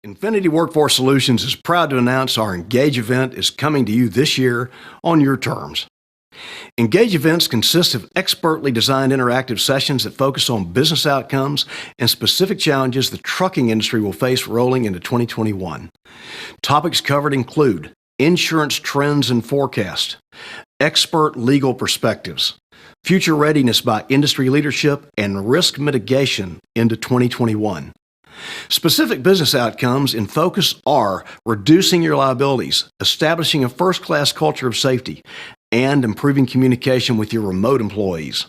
Infinity Workforce Solutions is proud to announce our Engage event is coming to you this year on your terms. Engage events consist of expertly designed interactive sessions that focus on business outcomes and specific challenges the trucking industry will face rolling into 2021. Topics covered include insurance trends and forecast, expert legal perspectives, future readiness by industry leadership, and risk mitigation into 2021. Specific business outcomes in focus are reducing your liabilities, establishing a first-class culture of safety, and improving communication with your remote employees.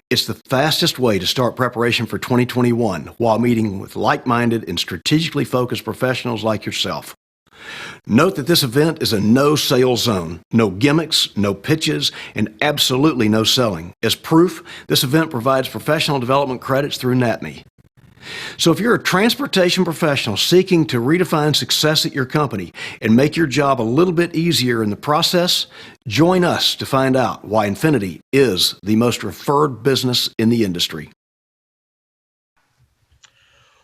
It's the fastest way to start preparation for 2021 while meeting with like-minded and strategically focused professionals like yourself. Note that this event is a no-sale zone, no gimmicks, no pitches, and absolutely no selling. As proof, this event provides professional development credits through NATME. So if you're a transportation professional seeking to redefine success at your company and make your job a little bit easier in the process, join us to find out why Infinity is the most referred business in the industry.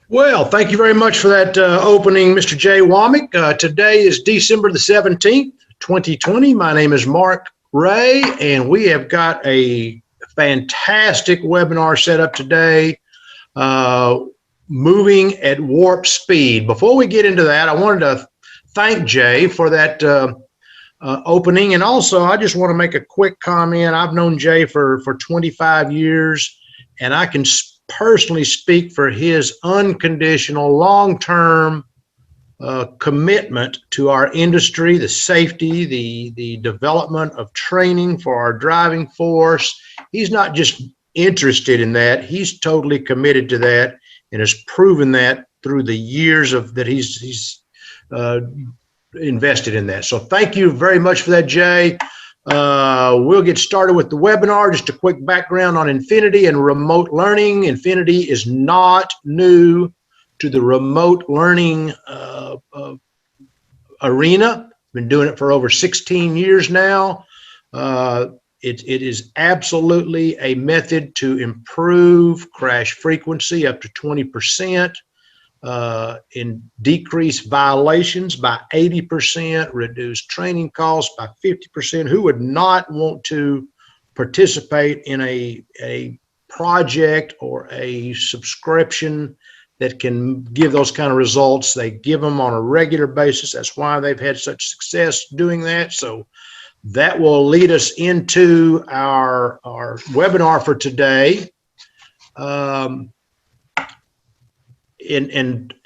Well, thank you very much for that opening, Mr. Jay Womack. Today is December the 17th, 2020. My name is Mark Ray, and we have got a fantastic webinar set up today. Moving at warp speed. Before we get into that, I wanted to thank Jay for that opening, and also I just want to make a quick comment. I've known Jay for 25 years, and I can personally speak for his unconditional, long-term commitment to our industry, the safety, the development of training for our driving force. He's not just interested in that, he's totally committed to that and has proven that through the years of that he's invested in that. So thank you very much for that, Jay. We'll get started with the webinar. Just a quick background on Infinity and remote learning. Infinity is not new to the remote learning arena. Been doing it for over 16 years now. It is absolutely a method to improve crash frequency up to 20%, and decrease violations by 80%, reduce training costs by 50%. Who would not want to participate in a project or a subscription that can give those kind of results? They give them on a regular basis. That's why they've had such success doing that. So that will lead us into our webinar for today. And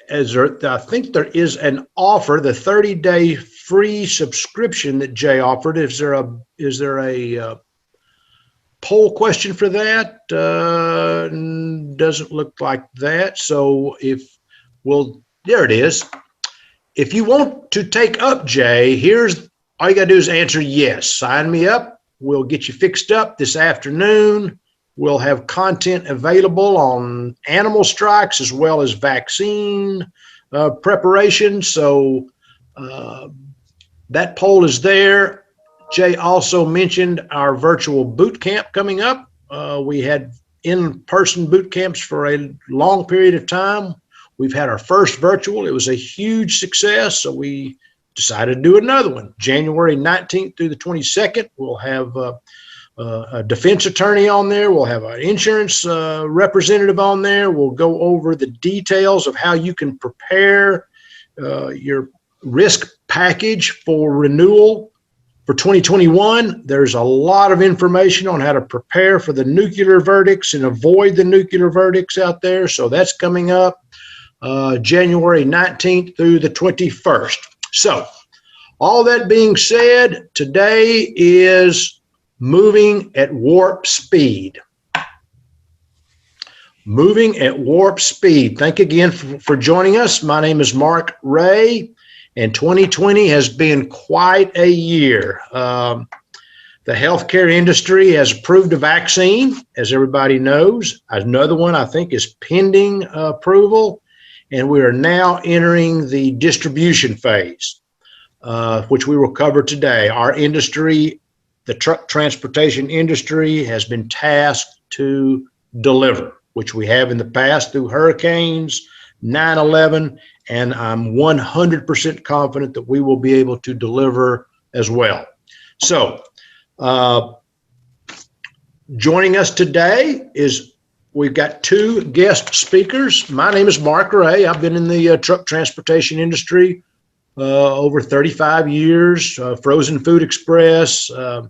as I think there is an offer, the 30-day free subscription that Jay offered. Is there a poll question for that? Doesn't look like that. So there it is. If you want to take up Jay, all you got to do is answer yes. Sign me up. We'll get you fixed up this afternoon. We'll have content available on animal strikes as well as vaccine preparation. So that poll is there. Jay also mentioned our virtual boot camp coming up. We had in-person boot camps for a long period of time. We've had our first virtual. It was a huge success, so we decided to do another one. January 19th through the 22nd, we'll have a defense attorney on there. We'll have an insurance representative on there. We'll go over the details of how you can prepare your risk package for renewal for 2021. There's a lot of information on how to prepare for the nuclear verdicts and avoid the nuclear verdicts out there. So that's coming up January 19th through the 21st. So all that being said, today is moving at warp speed. Moving at warp speed. Thank you again for joining us. My name is Mark Ray, and 2020 has been quite a year. The healthcare industry has approved a vaccine, as everybody knows. Another one, I think, is pending approval. And we are now entering the distribution phase, which we will cover today. Our industry, the truck transportation industry, has been tasked to deliver, which we have in the past through hurricanes, 9/11, and I'm 100% confident that we will be able to deliver as well. So, joining us today is we've got two guest speakers. My name is Mark Ray. I've been in the truck transportation industry over 35 years, Frozen Food Express, and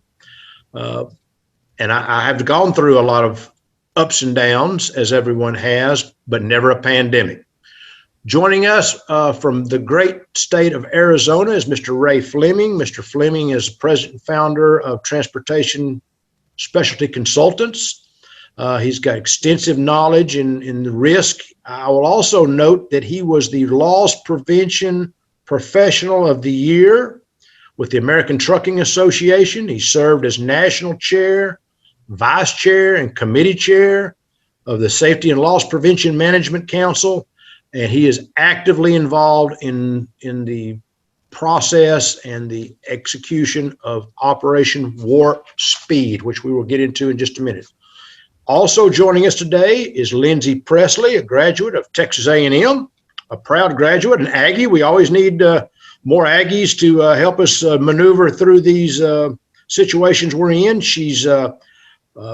I have gone through a lot of ups and downs, as everyone has, but never a pandemic. Joining us from the great state of Arizona is Mr. Ray Flemming. Mr. Flemming is president and founder of Transportation Specialty Consultants. He's got extensive knowledge in the risk. I will also note that he was the Loss Prevention Professional of the Year with the American Trucking Association. He served as national chair, vice chair, and committee chair of the Safety and Loss Prevention Management Council, and he is actively involved in the process and the execution of Operation Warp Speed, which we will get into in just a minute. Also joining us today is Lindsay Presley, a graduate of Texas A&M, a proud graduate, an Aggie. We always need more Aggies to help us maneuver through these situations we're in. She's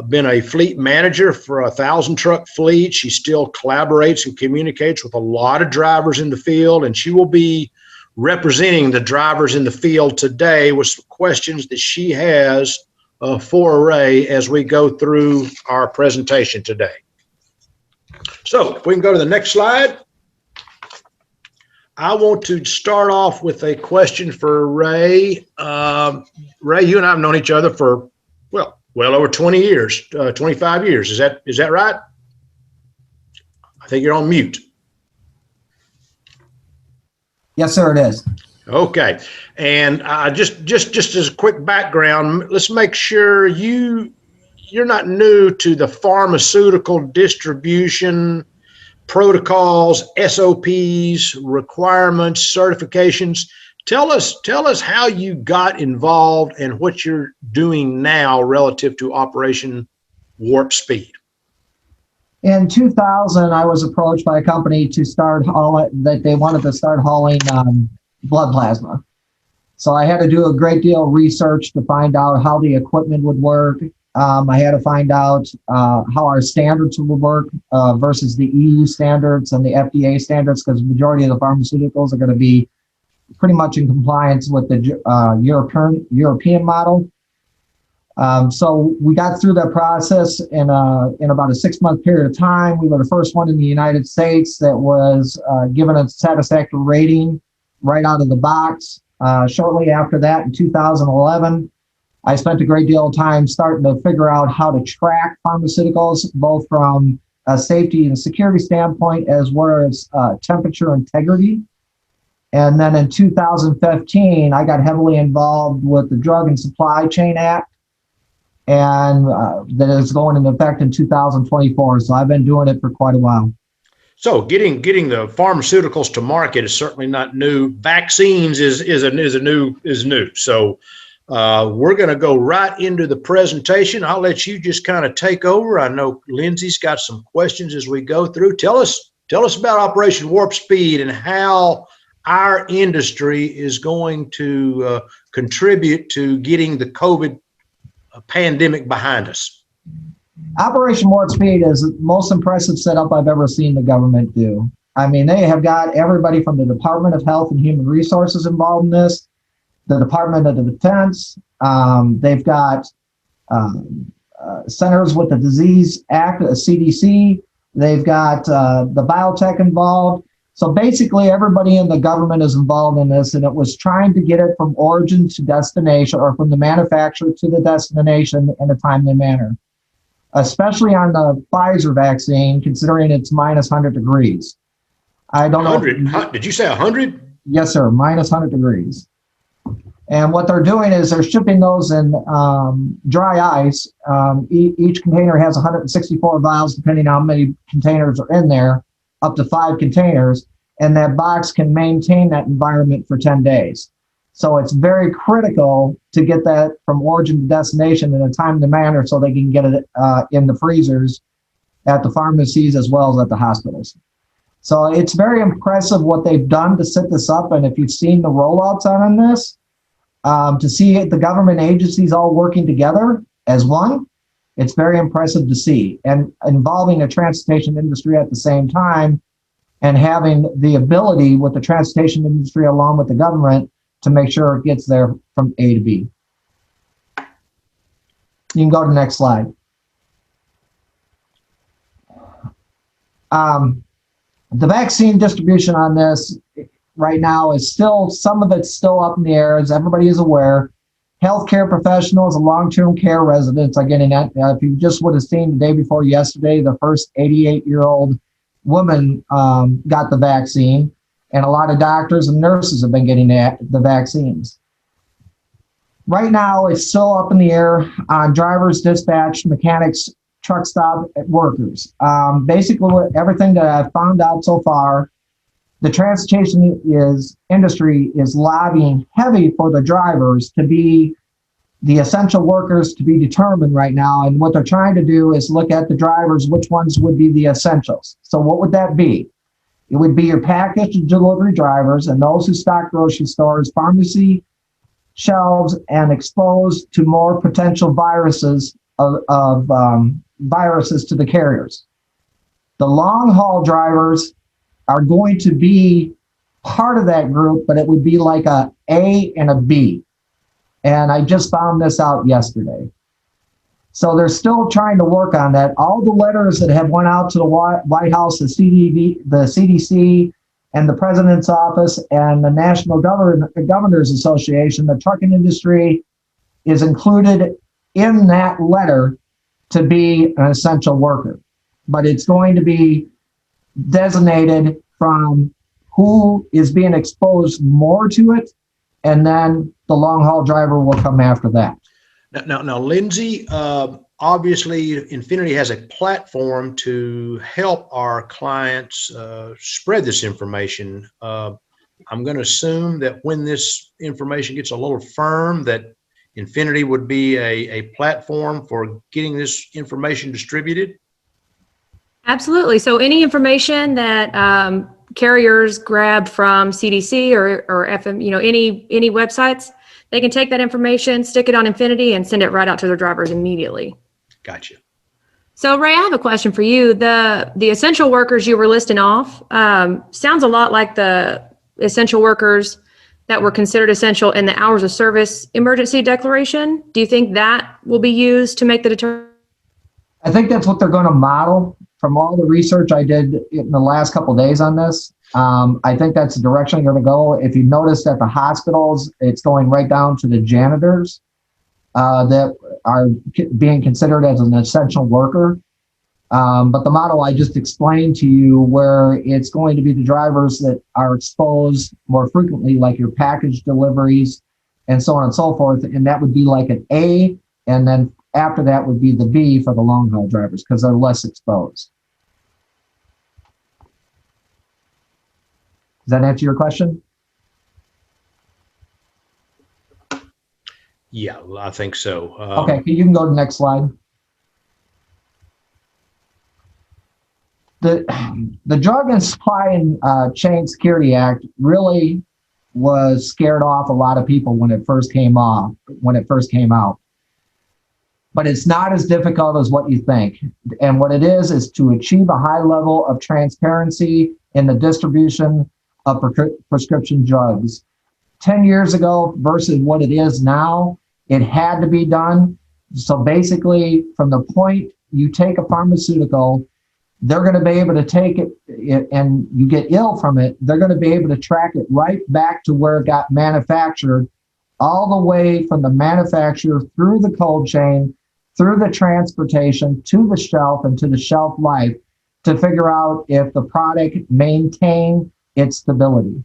been a fleet manager for 1,000 truck fleet. She still collaborates and communicates with a lot of drivers in the field, and she will be representing the drivers in the field today with some questions that she has for Ray as we go through our presentation today. So if we can go to the next slide. I want to start off with a question for Ray. Ray, you and I have known each other for, well over 20 years, 25 years. Is that right? I think you're on mute. Yes, sir, it is. Okay. And just as a quick background, let's make sure you're not new to the pharmaceutical distribution protocols, SOPs, requirements, certifications. Tell us how you got involved and what you're doing now relative to Operation Warp Speed. In 2000, I was approached by a company to that they wanted to start hauling blood plasma. So I had to do a great deal of research to find out how the equipment would work. I had to find out how our standards would work versus the EU standards and the FDA standards, because the majority of the pharmaceuticals are going to be pretty much in compliance with the European model. So we got through that process in about a 6-month period of time. We were the first one in the United States that was given a satisfactory rating right out of the box. Shortly after that, in 2011, I spent a great deal of time starting to figure out how to track pharmaceuticals, both from a safety and security standpoint, as well as temperature integrity. And then in 2015, I got heavily involved with the Drug and Supply Chain Act, and that is going into effect in 2024. So I've been doing it for quite a while. So getting the pharmaceuticals to market is certainly not new. Vaccines is new. So we're going to go right into the presentation. I'll let you just kind of take over. I know Lindsay's got some questions as we go through. Tell us about Operation Warp Speed and how our industry is going to contribute to getting the COVID pandemic behind us. Operation Warp Speed is the most impressive setup I've ever seen the government do. I mean, they have got everybody from the Department of Health and Human Resources involved in this, the Department of Defense. They've got Centers with the Disease Act, CDC. They've got the biotech involved. So basically, everybody in the government is involved in this, and it was trying to get it from origin to destination, or from the manufacturer to the destination in a timely manner, especially on the Pfizer vaccine, considering it's minus 100 degrees. I don't know. 100? Did you say 100? Yes, sir, minus 100 degrees. And what they're doing is they're shipping those in dry ice. Each container has 164 vials, depending on how many containers are in there, up to 5 containers, and that box can maintain that environment for 10 days. So it's very critical to get that from origin to destination in a timely manner so they can get it in the freezers at the pharmacies as well as at the hospitals. So it's very impressive what they've done to set this up. And if you've seen the rollouts on this, to see the government agencies all working together as one, it's very impressive to see. And involving the transportation industry at the same time and having the ability with the transportation industry along with the government to make sure it gets there from A to B. You can go to the next slide. The vaccine distribution on this right now is still, some of it's still up in the air, as everybody is aware. Healthcare professionals and long-term care residents are getting that. If you just would have seen the day before yesterday, the first 88-year-old woman got the vaccine, and a lot of doctors and nurses have been getting the vaccines. Right now, it's still up in the air on drivers, dispatch, mechanics, truck stop workers. Basically, everything that I've found out so far, the transportation industry is lobbying heavy for the drivers to be the essential workers to be determined right now. And what they're trying to do is look at the drivers, which ones would be the essentials. So what would that be? It would be your package delivery drivers and those who stock grocery stores, pharmacy shelves, and exposed to more potential viruses of viruses to the carriers. The long haul drivers are going to be part of that group, but it would be like a A and a B. And I just found this out yesterday. So they're still trying to work on that. All the letters that have went out to the White House, the CDC, and the President's Office, and the National Governors Association, the trucking industry is included in that letter to be an essential worker. But it's going to be designated from who is being exposed more to it, and then the long haul driver will come after that. Now, Lindsay, obviously Infinity has a platform to help our clients spread this information. I'm going to assume that when this information gets a little firm, that Infinity would be a platform for getting this information distributed. Absolutely. So any information that carriers grabbed from CDC or FM, any websites, they can take that information, stick it on Infinity, and send it right out to their drivers immediately. Gotcha. So Ray, I have a question for you. The essential workers you were listing off sounds a lot like the essential workers that were considered essential in the hours of service emergency declaration. Do you think that will be used to make the determination? I think that's what they're going to model. From all the research I did in the last couple of days on this, I think that's the direction they're going to go. If you notice at the hospitals, it's going right down to the janitors that are being considered as an essential worker. But the model I just explained to you, where it's going to be the drivers that are exposed more frequently, like your package deliveries and so on and so forth. And that would be like an A, and then after that would be the B for the long haul drivers because they're less exposed. Does that answer your question? Yeah, I think so. Okay, you can go to the next slide. The Drug and Supply and Chain Security Act really was scared off a lot of people when it first came out. But it's not as difficult as what you think. And what it is to achieve a high level of transparency in the distribution of prescription drugs. 10 years ago versus what it is now, it had to be done. So basically, from the point you take a pharmaceutical, they're going to be able to take it and you get ill from it. They're going to be able to track it right back to where it got manufactured, all the way from the manufacturer through the cold chain, through the transportation to the shelf and to the shelf life to figure out if the product maintained its stability.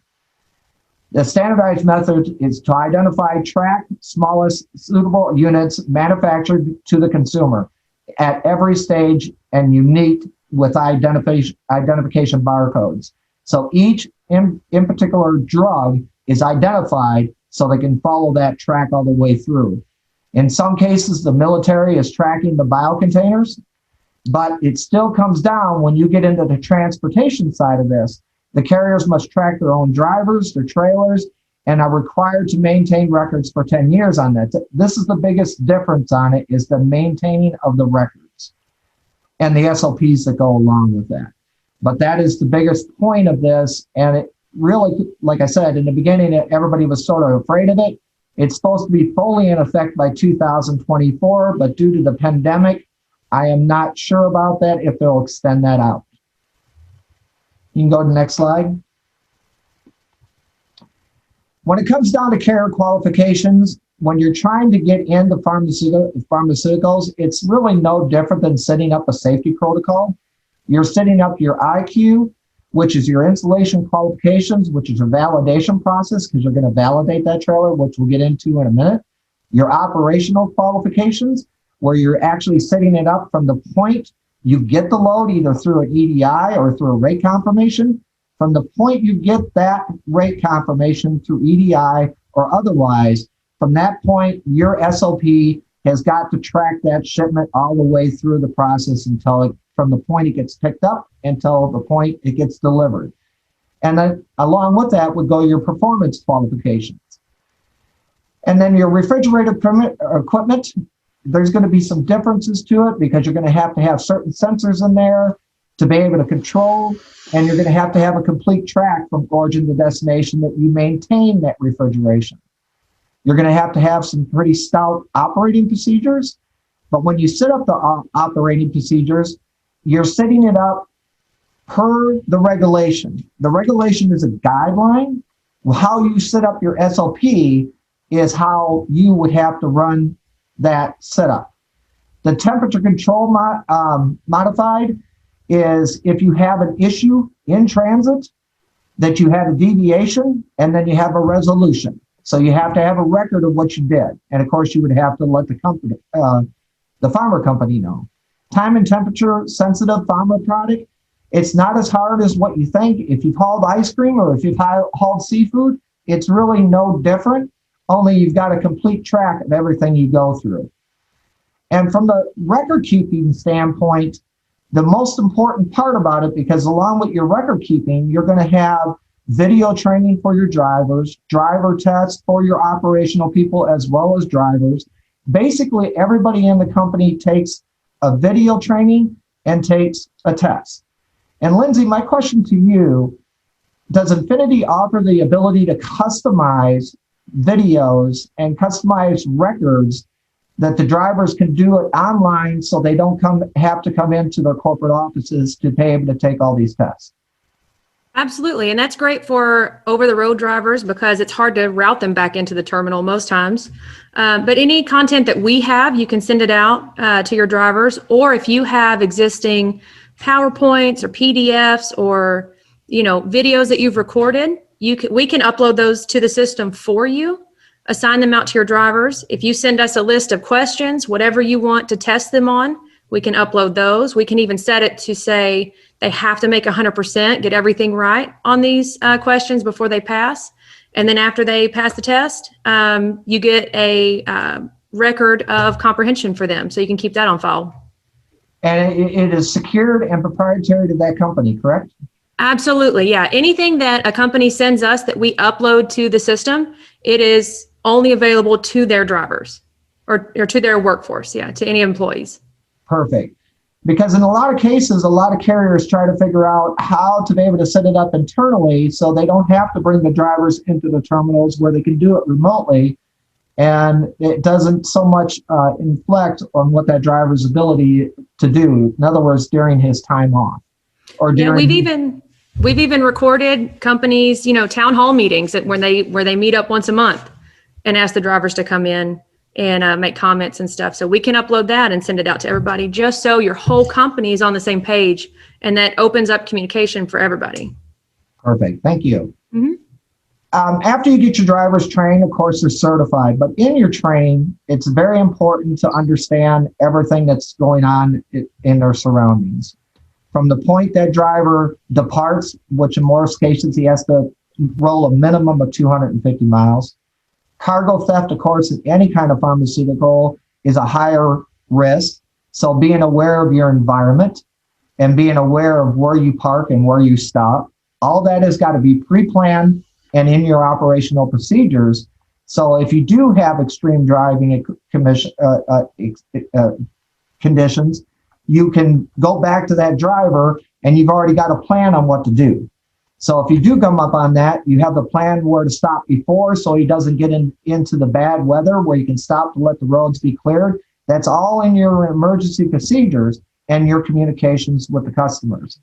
The standardized method is to identify, track smallest suitable units manufactured to the consumer at every stage and unique with identification barcodes. So each in particular drug is identified so they can follow that track all the way through. In some cases, the military is tracking the biocontainers. But it still comes down when you get into the transportation side of this. The carriers must track their own drivers, their trailers, and are required to maintain records for 10 years on that. This is the biggest difference on it, is the maintaining of the records and the SOPs that go along with that. But that is the biggest point of this. And it really, like I said, in the beginning, everybody was sort of afraid of it. It's supposed to be fully in effect by 2024, but due to the pandemic, I am not sure about that, if they'll extend that out. You can go to the next slide. When it comes down to carrier qualifications, when you're trying to get into pharmaceuticals, it's really no different than setting up a safety protocol. You're setting up your IQ, which is your installation qualifications, which is your validation process, because you're going to validate that trailer, which we'll get into in a minute. Your operational qualifications, where you're actually setting it up from the point you get the load, either through an EDI or through a rate confirmation. From the point you get that rate confirmation through EDI or otherwise, from that point, your SOP has got to track that shipment all the way through the process from the point it gets picked up until the point it gets delivered. And then along with that would go your performance qualifications. And then your refrigerated equipment, there's going to be some differences to it, because you're going to have certain sensors in there to be able to control, and you're going to have a complete track from origin to destination that you maintain that refrigeration. You're going to have some pretty stout operating procedures, but when you set up the operating procedures, you're setting it up per the regulation. The regulation is a guideline. How you set up your SOP is how you would have to run that setup. The temperature control modified is if you have an issue in transit, that you had a deviation, and then you have a resolution. So you have to have a record of what you did. And of course, you would have to let the company, the farmer company know. Time and temperature sensitive farmer product, it's not as hard as what you think. If you've hauled ice cream or if you've hauled seafood, it's really no different, only you've got a complete track of everything you go through. And from the record keeping standpoint, the most important part about it, because along with your record keeping, you're going to have video training for your drivers, driver tests for your operational people as well as drivers. Basically, everybody in the company takes a video training and takes a test. And Lindsay, my question to you, does Infinity offer the ability to customize videos and customize records that the drivers can do it online, so they don't have to come into their corporate offices to be able to take all these tests? Absolutely. And that's great for over-the-road drivers, because it's hard to route them back into the terminal most times. But any content that we have, you can send it out to your drivers. Or if you have existing PowerPoints or PDFs or videos that you've recorded, we can upload those to the system for you, assign them out to your drivers. If you send us a list of questions, whatever you want to test them on, we can upload those. We can even set it to say they have to make 100%, get everything right on these questions before they pass. And then after they pass the test, you get a record of comprehension for them. So you can keep that on file. And it is secured and proprietary to that company, correct? Absolutely. Yeah. Anything that a company sends us that we upload to the system, it is only available to their drivers or to their workforce. Yeah. To any employees. Perfect. Because in a lot of cases, a lot of carriers try to figure out how to be able to set it up internally so they don't have to bring the drivers into the terminals, where they can do it remotely. And it doesn't so much inflect on what that driver's ability to do. In other words, during his time off. Or during we've even recorded companies, town hall meetings where they meet up once a month and ask the drivers to come in and make comments and stuff. So we can upload that and send it out to everybody, just so your whole company is on the same page, and that opens up communication for everybody. Perfect. Thank you. Mm-hmm. After you get your drivers trained, of course, they're certified. But in your training, it's very important to understand everything that's going on in their surroundings. From the point that driver departs, which in most cases he has to roll a minimum of 250 miles. Cargo theft, of course, in any kind of pharmaceutical is a higher risk. So being aware of your environment and being aware of where you park and where you stop, all that has got to be pre-planned and in your operational procedures. So if you do have extreme driving conditions, you can go back to that driver and you've already got a plan on what to do. So if you do come up on that, you have the plan where to stop before so he doesn't get into the bad weather where you can stop to let the roads be cleared. That's all in your emergency procedures and your communications with the customers.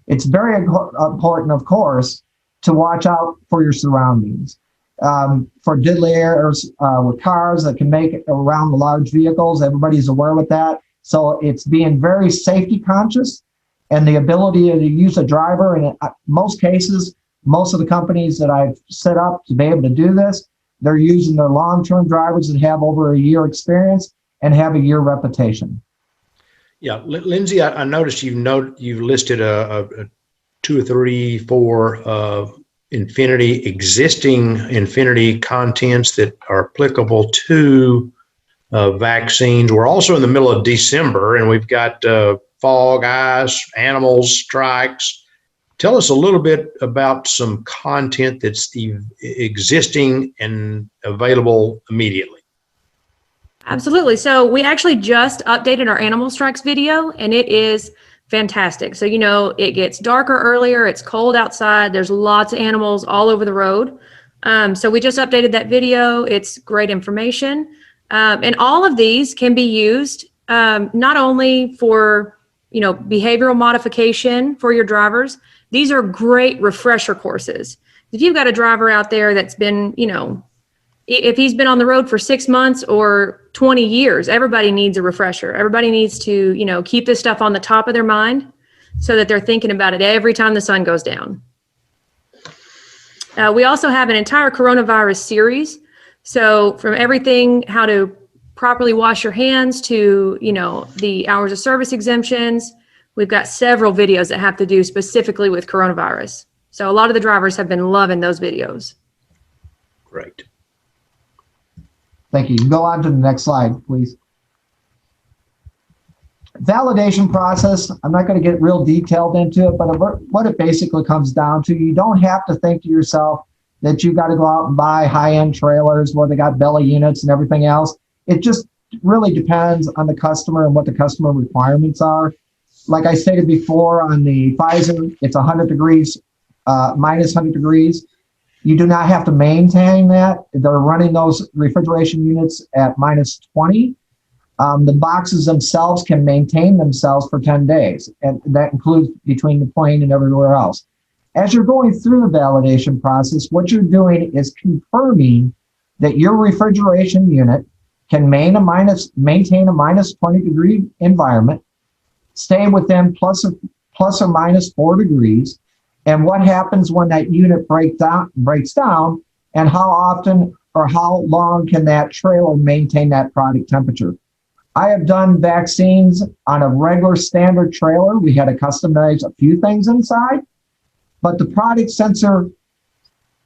It's very important, of course, to watch out for your surroundings. For diddly errors with cars that can make it around the large vehicles, everybody's aware with that. So it's being very safety conscious and the ability to use a driver. And in most cases, most of the companies that I've set up to be able to do this, they're using their long-term drivers that have over a year experience and have a year reputation. Yeah, Lindsay, I noticed you've listed a 2 or 3, 4 existing Infinity contents that are applicable to vaccines. We're also in the middle of December, and we've got fog, ice, animals, strikes. Tell us a little bit about some content that's existing and available immediately. Absolutely. So we actually just updated our animal strikes video, and it is fantastic. So, it gets darker earlier. It's cold outside. There's lots of animals all over the road. So we just updated that video. It's great information. And all of these can be used not only for, behavioral modification for your drivers. These are great refresher courses. If you've got a driver out there that's been, if he's been on the road for 6 months or 20 years, everybody needs a refresher. Everybody needs to, keep this stuff on the top of their mind so that they're thinking about it every time the sun goes down. We also have an entire coronavirus series. So from everything, how to properly wash your hands to, the hours of service exemptions, we've got several videos that have to do specifically with coronavirus. So a lot of the drivers have been loving those videos. Great. Thank you. You can go on to the next slide, please. Validation process, I'm not going to get real detailed into it, but what it basically comes down to, you don't have to think to yourself that you got to go out and buy high-end trailers where they got belly units and everything else. It just really depends on the customer and what the customer requirements are. Like I stated before, on the Pfizer, it's 100 degrees, minus 100 degrees. You do not have to maintain that. They're running those refrigeration units at minus 20. The boxes themselves can maintain themselves for 10 days, and that includes between the plane and everywhere else. As you're going through the validation process, what you're doing is confirming that your refrigeration unit can maintain a minus 20 degree environment, stay within plus or minus 4 degrees, and what happens when that unit breaks down, and how often or how long can that trailer maintain that product temperature. I have done vaccines on a regular standard trailer. We had to customize a few things inside, but the product sensor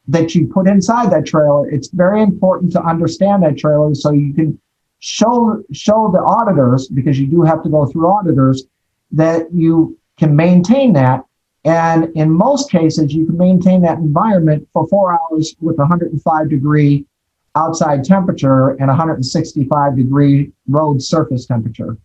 that you put inside that trailer, it's very important to understand that trailer so you can show the auditors, because you do have to go through auditors, that you can maintain that. And in most cases, you can maintain that environment for 4 hours with 105 degree outside temperature and 165 degree road surface temperature.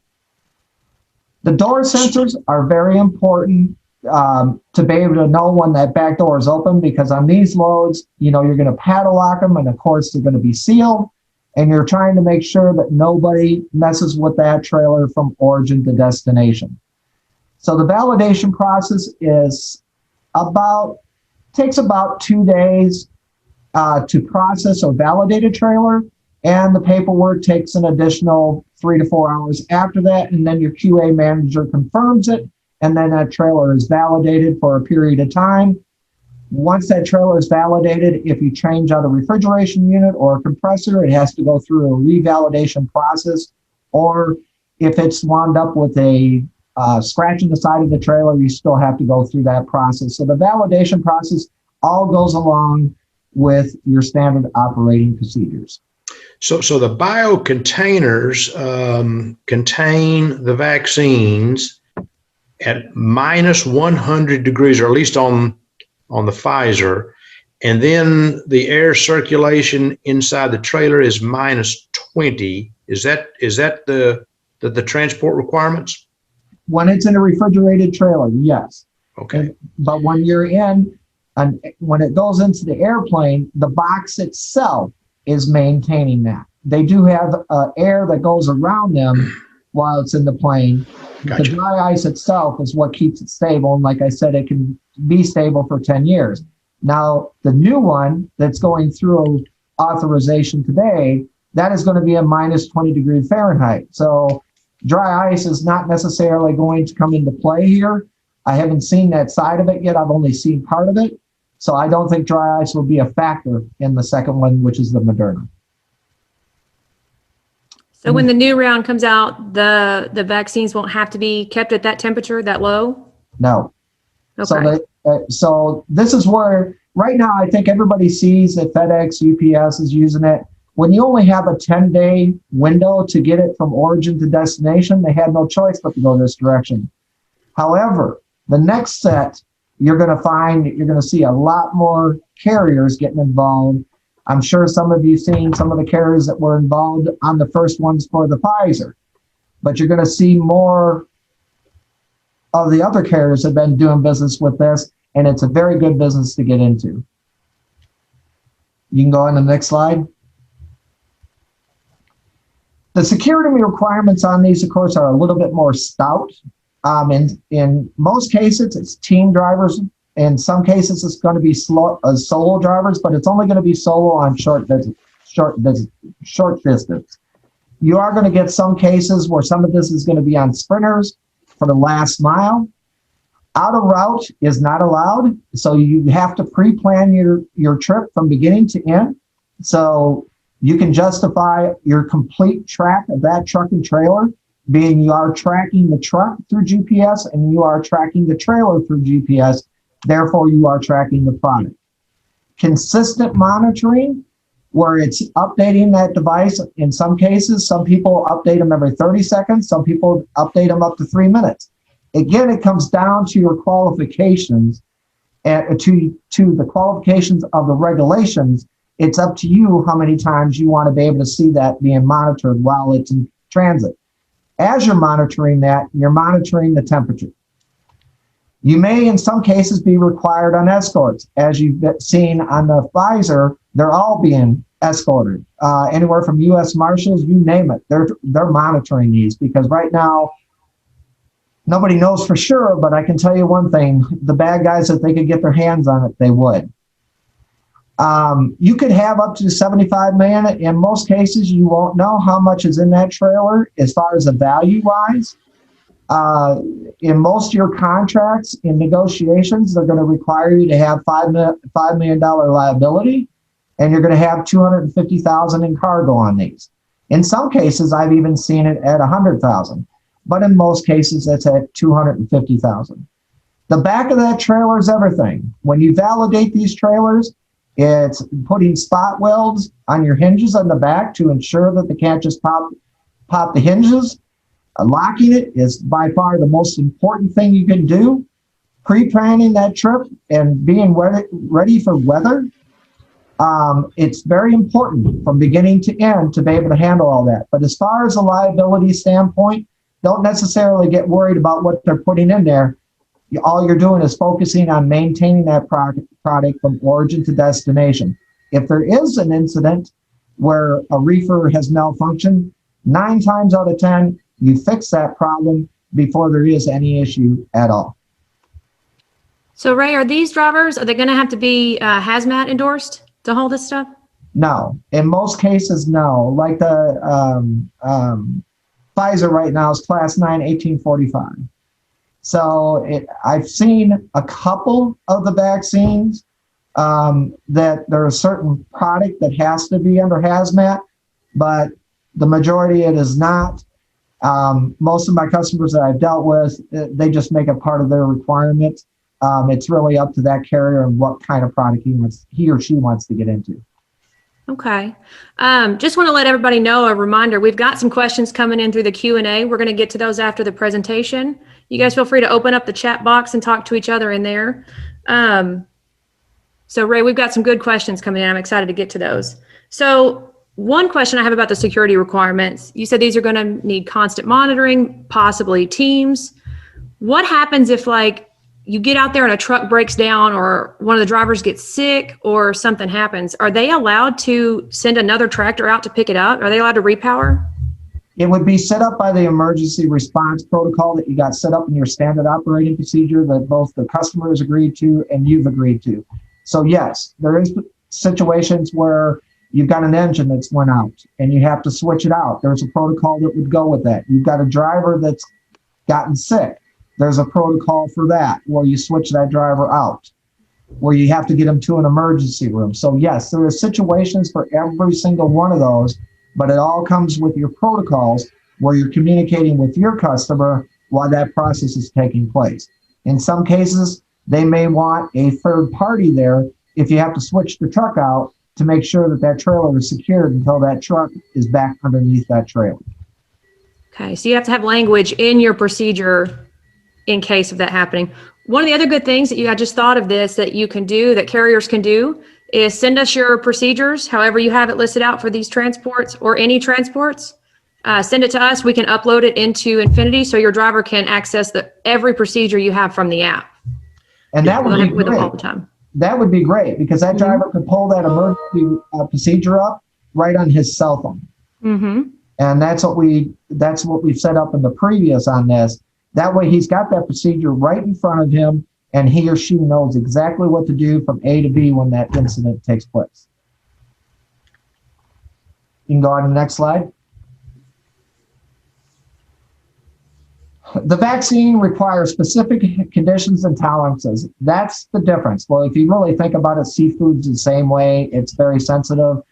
The door sensors are very important to be able to know when that back door is open, because on these loads, you're going to padlock them, and of course they're going to be sealed, and you're trying to make sure that nobody messes with that trailer from origin to destination. So the validation process takes about 2 days to process or validate a trailer, and the paperwork takes an additional 3 to 4 hours after that, and then your QA manager confirms it, and then that trailer is validated for a period of time. Once that trailer is validated, if you change out a refrigeration unit or a compressor, it has to go through a revalidation process, or if it's wound up with a scratch in the side of the trailer, you still have to go through that process. So the validation process all goes along with your standard operating procedures. So the bio containers contain the vaccines at minus 100 degrees, or at least on the Pfizer, and then the air circulation inside the trailer is minus 20. Is that the transport requirements? When it's in a refrigerated trailer, yes. Okay. But when you're when it goes into the airplane, the box itself is maintaining that. They do have air that goes around them while it's in the plane. Gotcha. The dry ice itself is what keeps it stable. And like I said, it can be stable for 10 years. Now, the new one that's going through authorization today, that is going to be a minus 20 degrees Fahrenheit. So dry ice is not necessarily going to come into play here. I haven't seen that side of it yet. I've only seen part of it. So I don't think dry ice will be a factor in the second one, which is the Moderna. So when the new round comes out, the vaccines won't have to be kept at that temperature, that low? No. Okay. So this is where, right now, I think everybody sees that FedEx, UPS is using it. When you only have a 10-day window to get it from origin to destination, they had no choice but to go this direction. However, the next set, you're going to see a lot more carriers getting involved. I'm sure some of you seen some of the carriers that were involved on the first ones for the Pfizer, but you're going to see more of the other carriers have been doing business with this, and it's a very good business to get into. You can go on to the next slide. The security requirements on these, of course, are a little bit more stout. In most cases, it's team drivers. In some cases, it's going to be solo drivers, but it's only going to be solo on short distance. You are going to get some cases where some of this is going to be on sprinters for the last mile. Out of route is not allowed, so you have to pre-plan your trip from beginning to end. So you can justify your complete track of that truck and trailer, being you are tracking the truck through GPS and you are tracking the trailer through GPS. Therefore, you are tracking the product. Consistent monitoring, where it's updating that device. In some cases, some people update them every 30 seconds. Some people update them up to 3 minutes. Again, it comes down to your qualifications and to the qualifications of the regulations. It's up to you how many times you want to be able to see that being monitored while it's in transit. As you're monitoring that, you're monitoring the temperature. You may, in some cases, be required on escorts. As you've seen on the Pfizer, they're all being escorted. Anywhere from U.S. Marshals, you name it. They're monitoring these because right now, nobody knows for sure, but I can tell you one thing. The bad guys, if they could get their hands on it, they would. You could have up to 75 million. In most cases, you won't know how much is in that trailer as far as the value-wise. In most of your contracts, in negotiations, they're going to require you to have $5 million liability, and you're going to have $250,000 in cargo on these. In some cases, I've even seen it at $100,000, but in most cases, it's at $250,000. The back of that trailer is everything. When you validate these trailers, it's putting spot welds on your hinges on the back to ensure that they can't just pop the hinges. Locking it is by far the most important thing you can do. Pre-planning that trip and being ready for weather. It's very important from beginning to end to be able to handle all that. But as far as a liability standpoint, don't necessarily get worried about what they're putting in there. All you're doing is focusing on maintaining that product from origin to destination. If there is an incident where a reefer has malfunctioned, 9 times out of 10, you fix that problem before there is any issue at all. So Ray, are these drivers, are they going to have to be hazmat endorsed to hold this stuff? No, in most cases, no. Like the Pfizer right now is class 9, 1845. So I've seen a couple of the vaccines that there's a certain product that has to be under hazmat, but the majority of it is not. Most of my customers that I've dealt with, they just make it part of their requirement. It's really up to that carrier and what kind of product he or she wants to get into. Okay. Just want to let everybody know, a reminder, we've got some questions coming in through the Q&A. We're going to get to those after the presentation. You guys feel free to open up the chat box and talk to each other in there. So Ray, we've got some good questions coming in. I'm excited to get to those. So one question I have about the security requirements, you said these are going to need constant monitoring, possibly teams. What happens if like you get out there and a truck breaks down or one of the drivers gets sick or something happens? Are they allowed to send another tractor out to pick it up? Are they allowed to repower? It would be set up by the emergency response protocol that you got set up in your standard operating procedure that both the customer has agreed to and you've agreed to. So yes, there is situations where you've got an engine that's went out and you have to switch it out. There's a protocol that would go with that. You've got a driver that's gotten sick. There's a protocol for that where you switch that driver out, where you have to get them to an emergency room. So yes, there are situations for every single one of those, but it all comes with your protocols where you're communicating with your customer while that process is taking place. In some cases, they may want a third party there if you have to switch the truck out to make sure that that trailer is secured until that truck is back underneath that trailer. Okay, so you have to have language in your procedure in case of that happening. One of the other good things that I just thought of this that you can do, that carriers can do, is send us your procedures, however you have it listed out for these transports or any transports. Send it to us. We can upload it into Infinity so your driver can access every procedure you have from the app. And that would be with them all the great. time. That would be great because that driver could pull that emergency procedure up right on his cell phone. Mm-hmm. And that's what we've set up in the previous on this. That way he's got that procedure right in front of him and he or she knows exactly what to do from A to B when that incident takes place. You can go on to the next slide. The vaccine requires specific conditions and tolerances. That's the difference. Well, if you really think about it, seafood's the same way. It's very sensitive,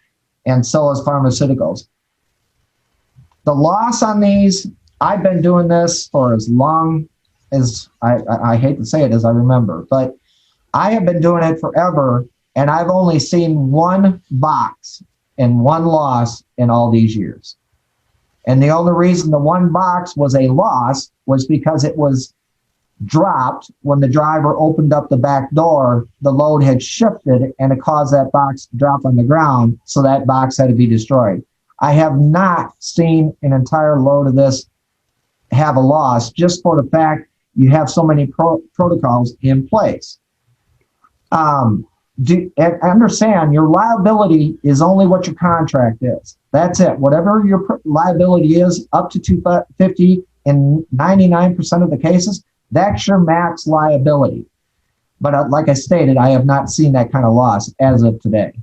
and so is pharmaceuticals. The loss on these, I've been doing this for as long as, I hate to say it, as I remember, but I have been doing it forever, and I've only seen one box and one loss in all these years. And the only reason the one box was a loss was because it was dropped when the driver opened up the back door. The load had shifted and it caused that box to drop on the ground. So that box had to be destroyed. I have not seen an entire load of this have a loss just for the fact you have so many protocols in place. Understand your liability is only what your contract is. That's it. Whatever your liability is, up to $250 in 99% of the cases, that's your max liability. But like I stated, I have not seen that kind of loss as of today.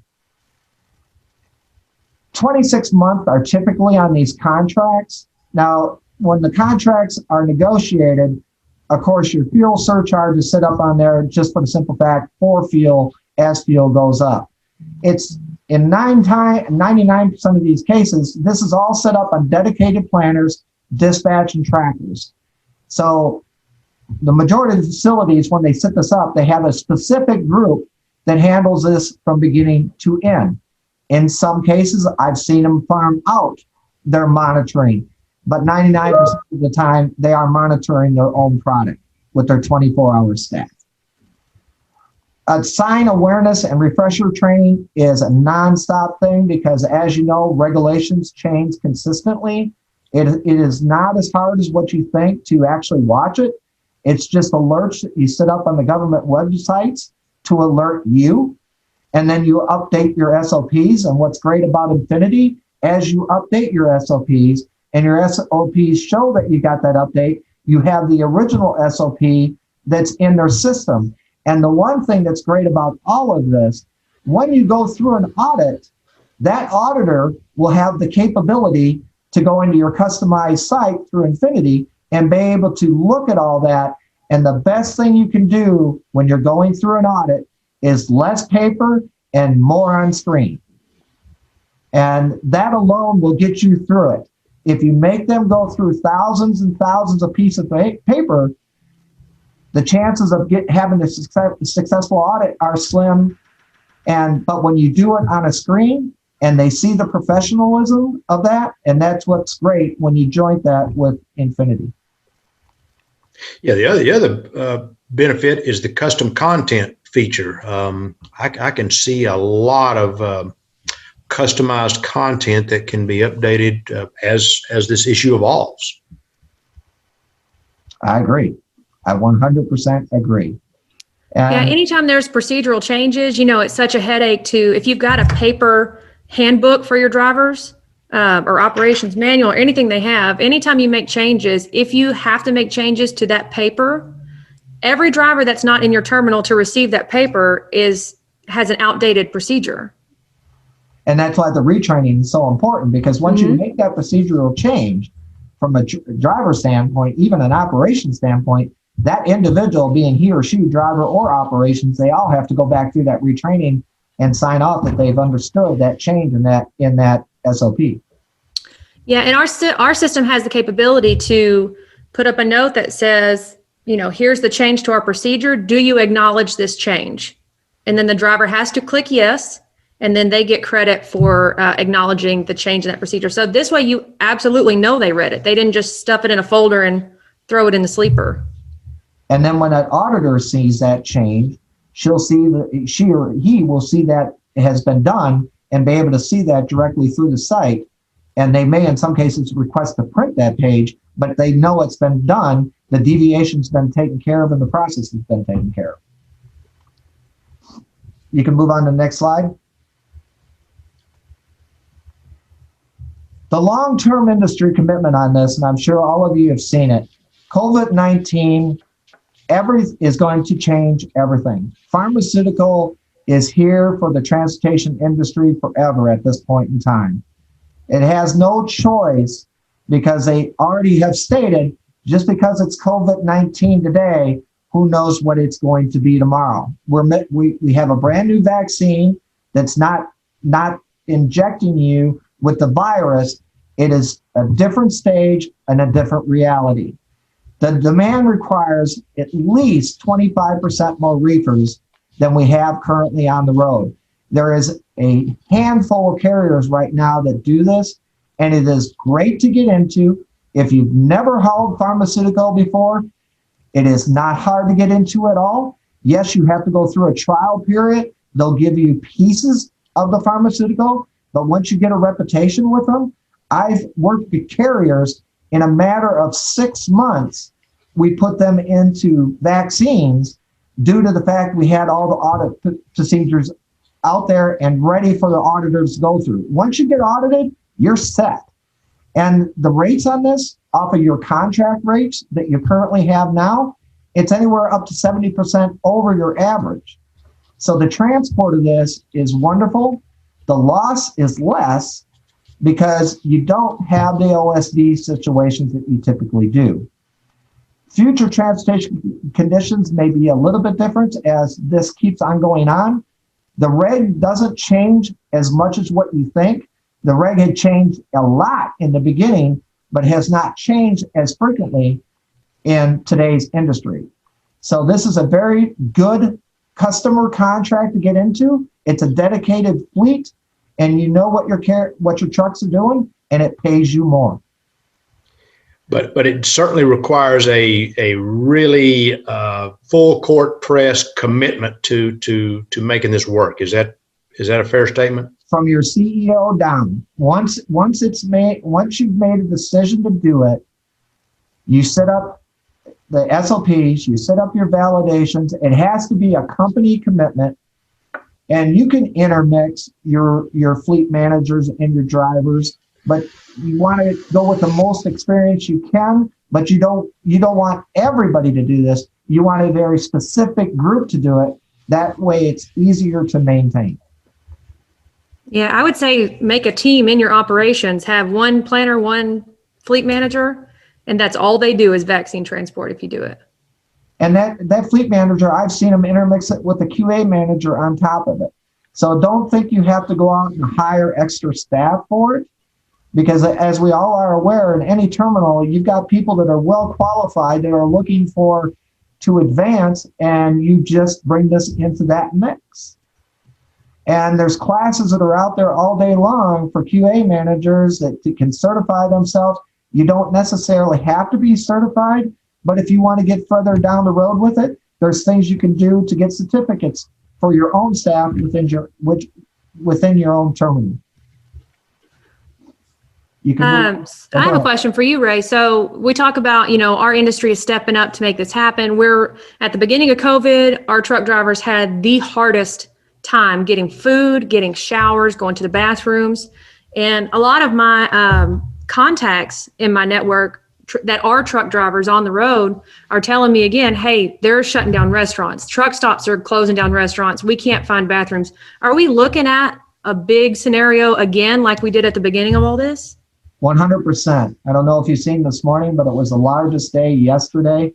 26 months are typically on these contracts. Now, when the contracts are negotiated, of course, your fuel surcharge is set up on there just for the simple fact for fuel as fuel goes up. It's in 99% of these cases, this is all set up on dedicated planners, dispatch, and trackers. So the majority of the facilities, when they set this up, they have a specific group that handles this from beginning to end. In some cases, I've seen them farm out their monitoring, but 99% of the time, they are monitoring their own product with their 24-hour staff. Sign awareness and refresher training is a nonstop thing because, as you know, regulations change consistently. It is not as hard as what you think to actually watch it. It's just alerts that you set up on the government websites to alert you, and then you update your SOPs. And what's great about Infinity, as you update your SOPs and your SOPs show that you got that update, you have the original SOP that's in their system. And the one thing that's great about all of this, when you go through an audit, that auditor will have the capability to go into your customized site through Infinity and be able to look at all that. And the best thing you can do when you're going through an audit is less paper and more on screen. And that alone will get you through it. If you make them go through thousands and thousands of pieces of paper, the chances of having a successful audit are slim. But when you do it on a screen and they see the professionalism of that, and that's what's great when you joint that with Infinity. Yeah, the other benefit is the custom content feature. I can see a lot of customized content that can be updated as this issue evolves. I agree. I 100% agree. Yeah, And anytime there's procedural changes, it's such a headache if you've got a paper handbook for your drivers or operations manual or anything they have, anytime you make changes, if you have to make changes to that paper, every driver that's not in your terminal to receive that paper has an outdated procedure. And that's why the retraining is so important, because once you make that procedural change from a driver standpoint, even an operation standpoint, that individual, being he or she driver or operations, they all have to go back through that retraining and sign off that they've understood that change in that SOP. Yeah, and our system has the capability to put up a note that says, here's the change to our procedure. Do you acknowledge this change? And then the driver has to click yes, and then they get credit for acknowledging the change in that procedure. So this way you absolutely know they read it. They didn't just stuff it in a folder and throw it in the sleeper. And then when an auditor sees that change, she or he will see that it has been done and be able to see that directly through the site. And they may, in some cases, request to print that page, but they know it's been done. The deviation's been taken care of and the process has been taken care of. You can move on to the next slide. The long-term industry commitment on this, and I'm sure all of you have seen it, COVID-19 is going to change everything. Pharmaceutical is here for the transportation industry forever at this point in time. It has no choice, because they already have stated, just because it's COVID-19 today, who knows what it's going to be tomorrow. We have a brand new vaccine that's not injecting you with the virus. It is a different stage and a different reality. The demand requires at least 25% more reefers than we have currently on the road. There is a handful of carriers right now that do this, and it is great to get into. If you've never hauled pharmaceutical before, it is not hard to get into at all. Yes, you have to go through a trial period. They'll give you pieces of the pharmaceutical, but once you get a reputation with them, I've worked with carriers in a matter of 6 months. We put them into vaccines due to the fact we had all the audit procedures out there and ready for the auditors to go through. Once you get audited, you're set. And the rates on this, off of your contract rates that you currently have now, it's anywhere up to 70% over your average. So the transport of this is wonderful. The loss is less because you don't have the OSD situations that you typically do. Future transportation conditions may be a little bit different as this keeps on going on. The reg doesn't change as much as what you think. The reg had changed a lot in the beginning, but has not changed as frequently in today's industry. So this is a very good customer contract to get into. It's a dedicated fleet, and you know what your trucks are doing, and it pays you more. But it certainly requires a really full court press commitment to making this work. Is that a fair statement? From your CEO down, once you've made a decision to do it, you set up the SOPs, you set up your validations. It has to be a company commitment, and you can intermix your fleet managers and your drivers, but you want to go with the most experience you can, but you don't want everybody to do this. You want a very specific group to do it. That way it's easier to maintain. Yeah, I would say make a team in your operations, have one planner, one fleet manager, and that's all they do is vaccine transport if you do it. And that fleet manager, I've seen them intermix it with the QA manager on top of it. So don't think you have to go out and hire extra staff for it, because as we all are aware, in any terminal, you've got people that are well qualified that are looking to advance, and you just bring this into that mix. And there's classes that are out there all day long for QA managers that can certify themselves. You don't necessarily have to be certified, but if you want to get further down the road with it, there's things you can do to get certificates for your own staff within your own terminal. You can I have a question for you, Ray. So we talk about, our industry is stepping up to make this happen. We're at the beginning of COVID, our truck drivers had the hardest time getting food, getting showers, going to the bathrooms. And a lot of my contacts in my network that are truck drivers on the road are telling me again, hey, they're shutting down restaurants. Truck stops are closing down restaurants. We can't find bathrooms. Are we looking at a big scenario again, like we did at the beginning of all this? 100%. I don't know if you've seen this morning, but it was the largest day yesterday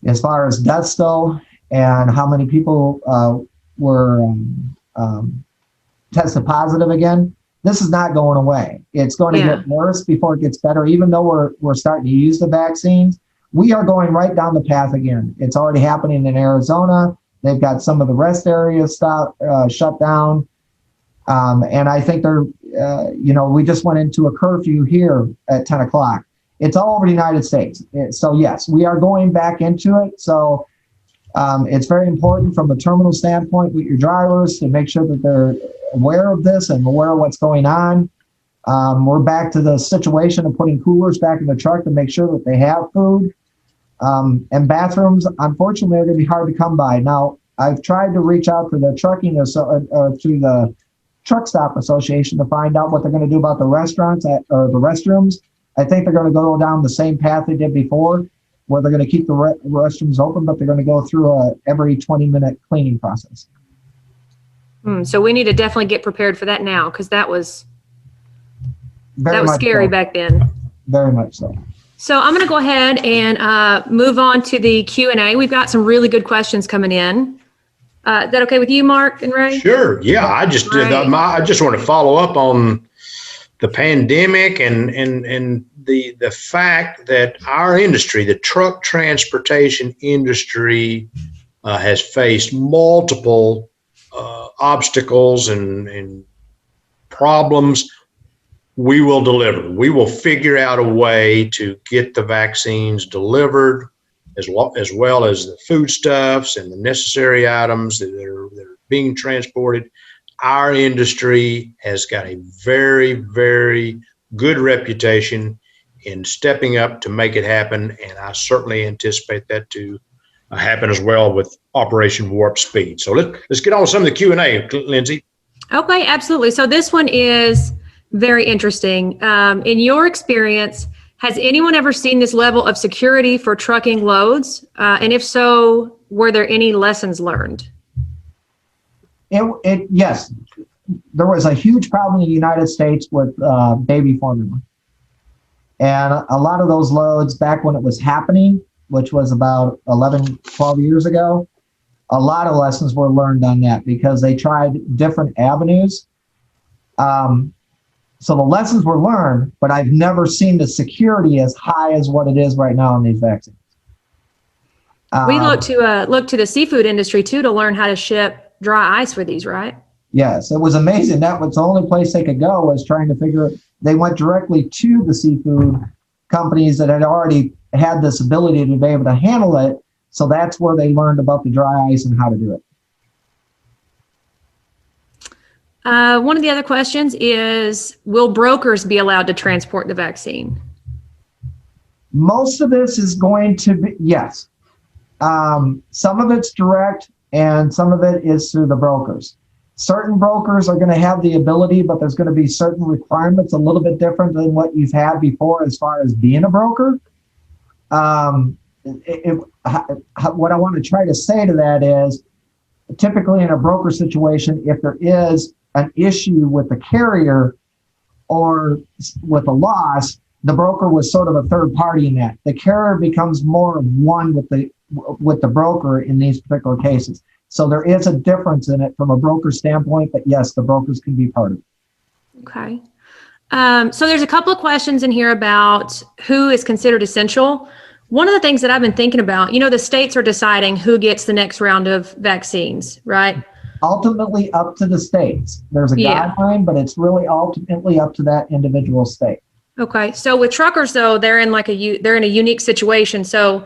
as far as deaths go, and how many people were tested positive again. This is not going away. It's going to get worse before it gets better. Even though we're starting to use the vaccines, we are going right down the path again. It's already happening in Arizona. They've got some of the rest areas shut down. And I think we just went into a curfew here at 10 o'clock. It's all over the United States. So yes, we are going back into it. So it's very important from a terminal standpoint with your drivers to make sure that they're aware of this and aware of what's going on. We're back to the situation of putting coolers back in the truck to make sure that they have food. And bathrooms, unfortunately, are going to be hard to come by. Now, I've tried to reach out to the to the Truck Stop Association to find out what they're going to do about the restaurants or the restrooms. I think they're going to go down the same path they did before, where they're going to keep the restrooms open, but they're going to go through a every 20-minute cleaning process. So we need to definitely get prepared for that now, because that was scary back then. Very much so. So I'm going to go ahead and move on to the Q&A. We've got some really good questions coming in. Is that okay with you, Mark and Ray? Sure. Yeah, I just want to follow up on the pandemic and the fact that our industry, the truck transportation industry, has faced multiple obstacles and problems. We will deliver. We will figure out a way to get the vaccines delivered, as well as the foodstuffs and the necessary items that are being transported. Our industry has got a very, very good reputation in stepping up to make it happen, and I certainly anticipate that to happen as well with Operation Warp Speed. So let's get on with some of the Q&A, Lindsay. Okay, absolutely. So this one is very interesting. In your experience, has anyone ever seen this level of security for trucking loads? And if so, were there any lessons learned? Yes, there was a huge problem in the United States with baby formula. And a lot of those loads back when it was happening, which was about 11, 12 years ago, a lot of lessons were learned on that because they tried different avenues. So the lessons were learned, but I've never seen the security as high as what it is right now in these vaccines. We look to the seafood industry too to learn how to ship dry ice for these, right? Yes, it was amazing. That was the only place they could go, was trying to figure. They went directly to the seafood companies that had already had this ability to be able to handle it. So that's where they learned about the dry ice and how to do it. One of the other questions is, will brokers be allowed to transport the vaccine? Most of this is going to be, yes. Some of it's direct and some of it is through the brokers. Certain brokers are going to have the ability, but there's going to be certain requirements a little bit different than what you've had before as far as being a broker. What I want to try to say to that is, typically in a broker situation, if there is an issue with the carrier or with a loss, the broker was sort of a third party in that. The carrier becomes more of one with the broker in these particular cases. So there is a difference in it from a broker standpoint, but yes, the brokers can be part of it. Okay. So there's a couple of questions in here about who is considered essential. One of the things that I've been thinking about, the states are deciding who gets the next round of vaccines, right? Ultimately up to the states. There's a Yeah. guideline, but it's really ultimately up to that individual state. Okay. So with truckers though, they're in they're in a unique situation. So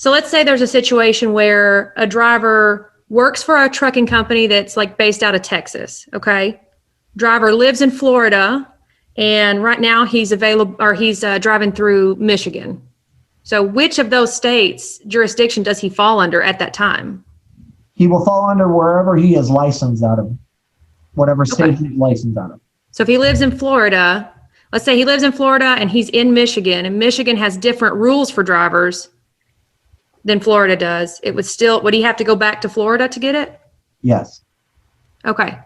let's say there's a situation where a driver works for a trucking company that's like based out of Texas. Okay. Driver lives in Florida and right now he's available or he's driving through Michigan. So which of those states jurisdiction does he fall under at that time? He will fall under wherever he is licensed out of, whatever state he's licensed out of. So if he lives in Florida, let's say he lives in Florida and he's in Michigan, and Michigan has different rules for drivers than Florida does, would he have to go back to Florida to get it? Yes. Okay.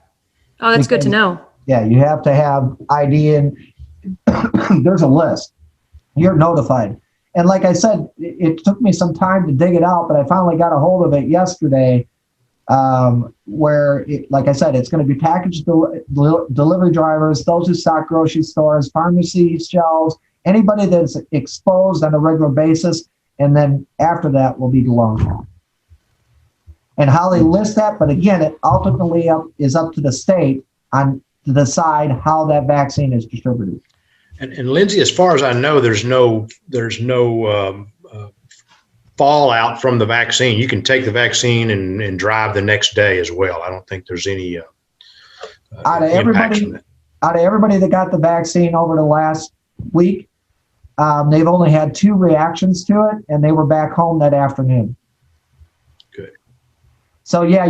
Oh, that's good to know. Yeah, you have to have ID, and there's a list. You're notified. And like I said, it took me some time to dig it out, but I finally got a hold of it yesterday. Like I said, it's going to be package delivery drivers, those who stock grocery stores, pharmacy shelves, anybody that's exposed on a regular basis. And then after that will be the long haul. And how they list that, but again, it ultimately is up to the state to decide how that vaccine is distributed. And Lindsay, as far as I know, there's no fallout from the vaccine. You can take the vaccine and drive the next day as well. I don't think there's any out of everybody that got the vaccine over the last week, they've only had 2 reactions to it, and they were back home that afternoon. Good. So yeah,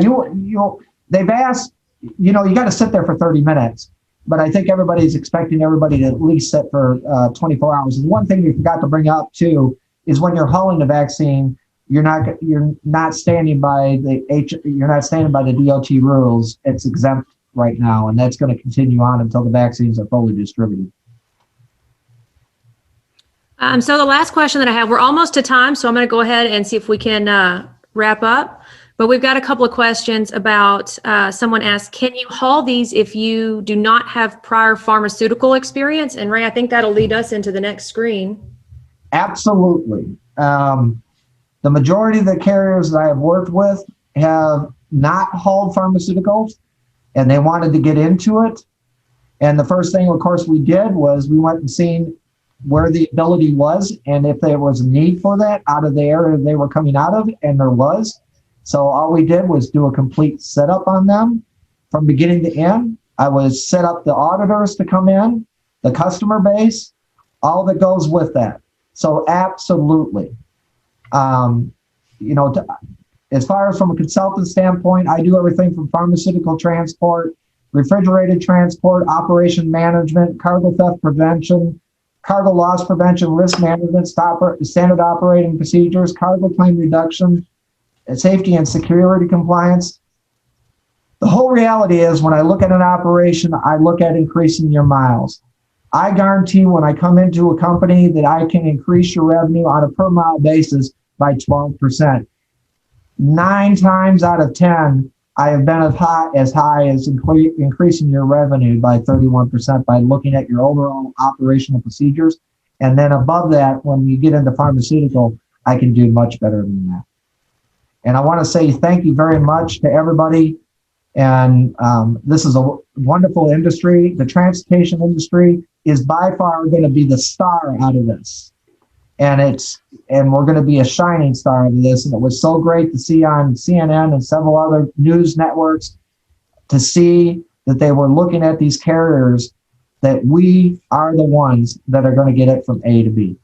they've asked, you got to sit there for 30 minutes, but I think everybody's expecting everybody to at least sit for 24 hours. And one thing you forgot to bring up too is when you're hauling the vaccine, you're not standing by the DOT rules. It's exempt right now, and that's going to continue on until the vaccines are fully distributed. So the last question that I have, we're almost to time, so I'm going to go ahead and see if we can wrap up. But we've got a couple of questions about, someone asked, can you haul these if you do not have prior pharmaceutical experience? And Ray, I think that'll lead us into the next screen. Absolutely. The majority of the carriers that I have worked with have not hauled pharmaceuticals, and they wanted to get into it. And the first thing, of course, we did was we went and seen where the ability was and if there was a need for that out of the area they were coming out of, and there was. So all we did was do a complete setup on them from beginning to end. I was set up the auditors to come in, the customer base, all that goes with that. So absolutely. As far as from a consultant standpoint, I do everything from pharmaceutical transport, refrigerated transport, operation management, cargo theft prevention, cargo loss prevention, risk management, standard operating procedures, cargo claim reduction, safety and security compliance. The whole reality is when I look at an operation, I look at increasing your miles. I guarantee when I come into a company that I can increase your revenue on a per mile basis by 12%. 9 times out of 10, I have been as high as increasing your revenue by 31% by looking at your overall operational procedures. And then above that, when you get into pharmaceutical, I can do much better than that. And I want to say thank you very much to everybody. And this is a wonderful industry. The transportation industry is by far going to be the star out of this. And we're going to be a shining star out of this. And it was so great to see on CNN and several other news networks to see that they were looking at these carriers, that we are the ones that are going to get it from A to B.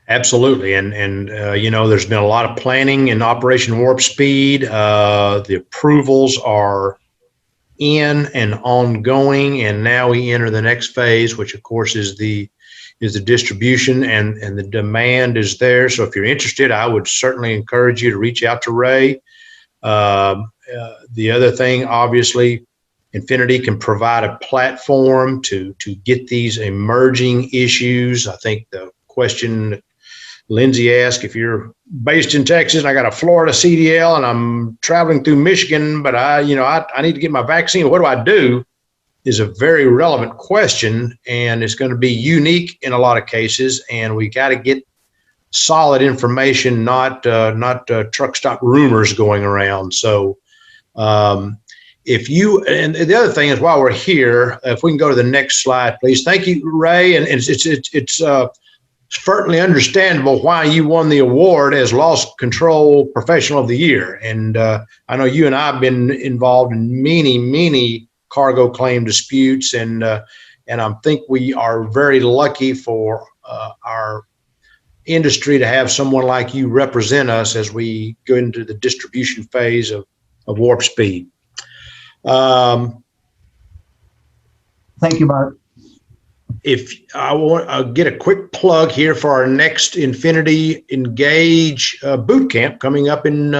Absolutely. And there's been a lot of planning in Operation Warp Speed. The approvals are in and ongoing. And now we enter the next phase, which of course is the distribution, and the demand is there. So if you're interested, I would certainly encourage you to reach out to Ray. The other thing, obviously, Infinity can provide a platform to get these emerging issues. I think the question that Lindsay asked, if you're based in Texas and I got a Florida CDL and I'm traveling through Michigan, but I need to get my vaccine, what do I do? Is a very relevant question, and it's going to be unique in a lot of cases. And we got to get solid information, not truck stop rumors going around. So If you, and the other thing is, while we're here, if we can go to the next slide, please. Thank you, Ray. And it's certainly understandable why you won the award as Loss Control Professional of the Year. And I know you and I have been involved in many cargo claim disputes, and I think we are very lucky for our industry to have someone like you represent us as we go into the distribution phase of warp speed. Thank you, Mark. If I want to get a quick plug here for our next Infinity Engage boot camp coming up in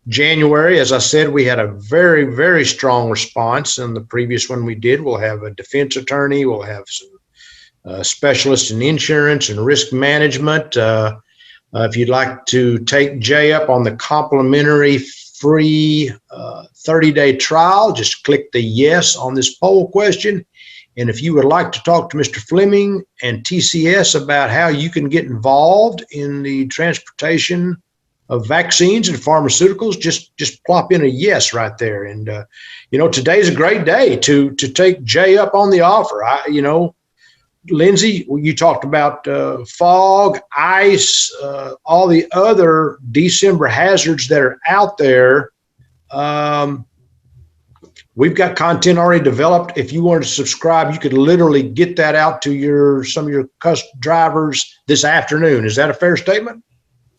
January. As I said, we had a very strong response in the previous one we did. We'll have a defense attorney. We'll have some specialists in insurance and risk management. If you'd like to take Jay up on the complimentary free 30-day trial, just click the yes on this poll question. And if you would like to talk to Mr. Flemming and TCS about how you can get involved in the transportation of vaccines and pharmaceuticals, just plop in a yes right there. And, today's a great day to take Jay up on the offer. Lindsay, you talked about fog, ice, all the other December hazards that are out there. We've got content already developed. If you wanted to subscribe, you could literally get that out to some of your drivers this afternoon. Is that a fair statement?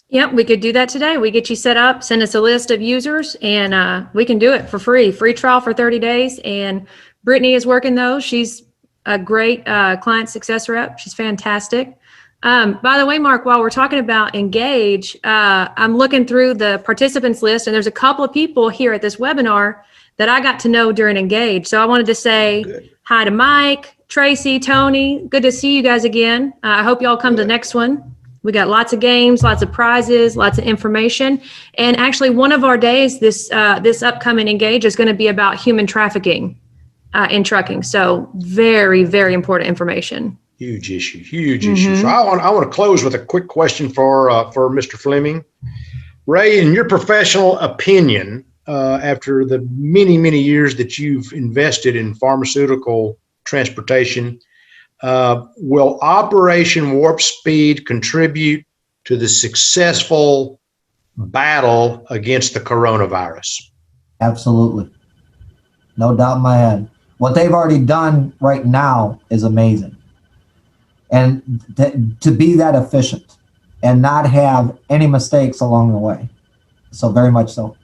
Yep, we could do that today. We get you set up, send us a list of users, and we can do it for free. Free trial for 30 days. And Brittany is working those. She's a great client success rep. She's fantastic. By the way, Mark, while we're talking about Engage, I'm looking through the participants list, and there's a couple of people here at this webinar that I got to know during Engage. So I wanted to say hi to Mike, Tracy, Tony. Good to see you guys again. I hope y'all come to the next one. We got lots of games, lots of prizes, lots of information. And actually, one of our days this upcoming Engage is going to be about human trafficking in trucking. So very important information. Huge issue. So I want to close with a quick question for Mr. Flemming. Ray, in your professional opinion, after the many years that you've invested in pharmaceutical transportation, will Operation Warp Speed contribute to the successful battle against the coronavirus? Absolutely. No doubt in my head. What they've already done right now is amazing. And to be that efficient and not have any mistakes along the way. So very much so.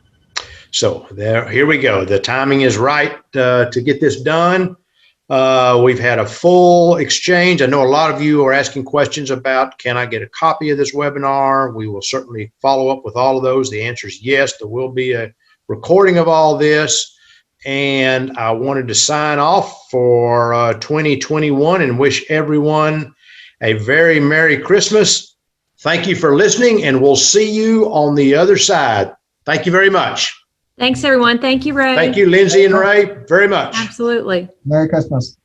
So here we go. The timing is right to get this done. We've had a full exchange. I know a lot of you are asking questions about, can I get a copy of this webinar? We will certainly follow up with all of those. The answer is yes. There will be a recording of all this. And I wanted to sign off for 2021 and wish everyone a very Merry Christmas. Thank you for listening, and we'll see you on the other side. Thank you very much. Thanks, everyone. Thank you, Ray. Thank you, Lindsay and Ray, very much. Absolutely. Merry Christmas.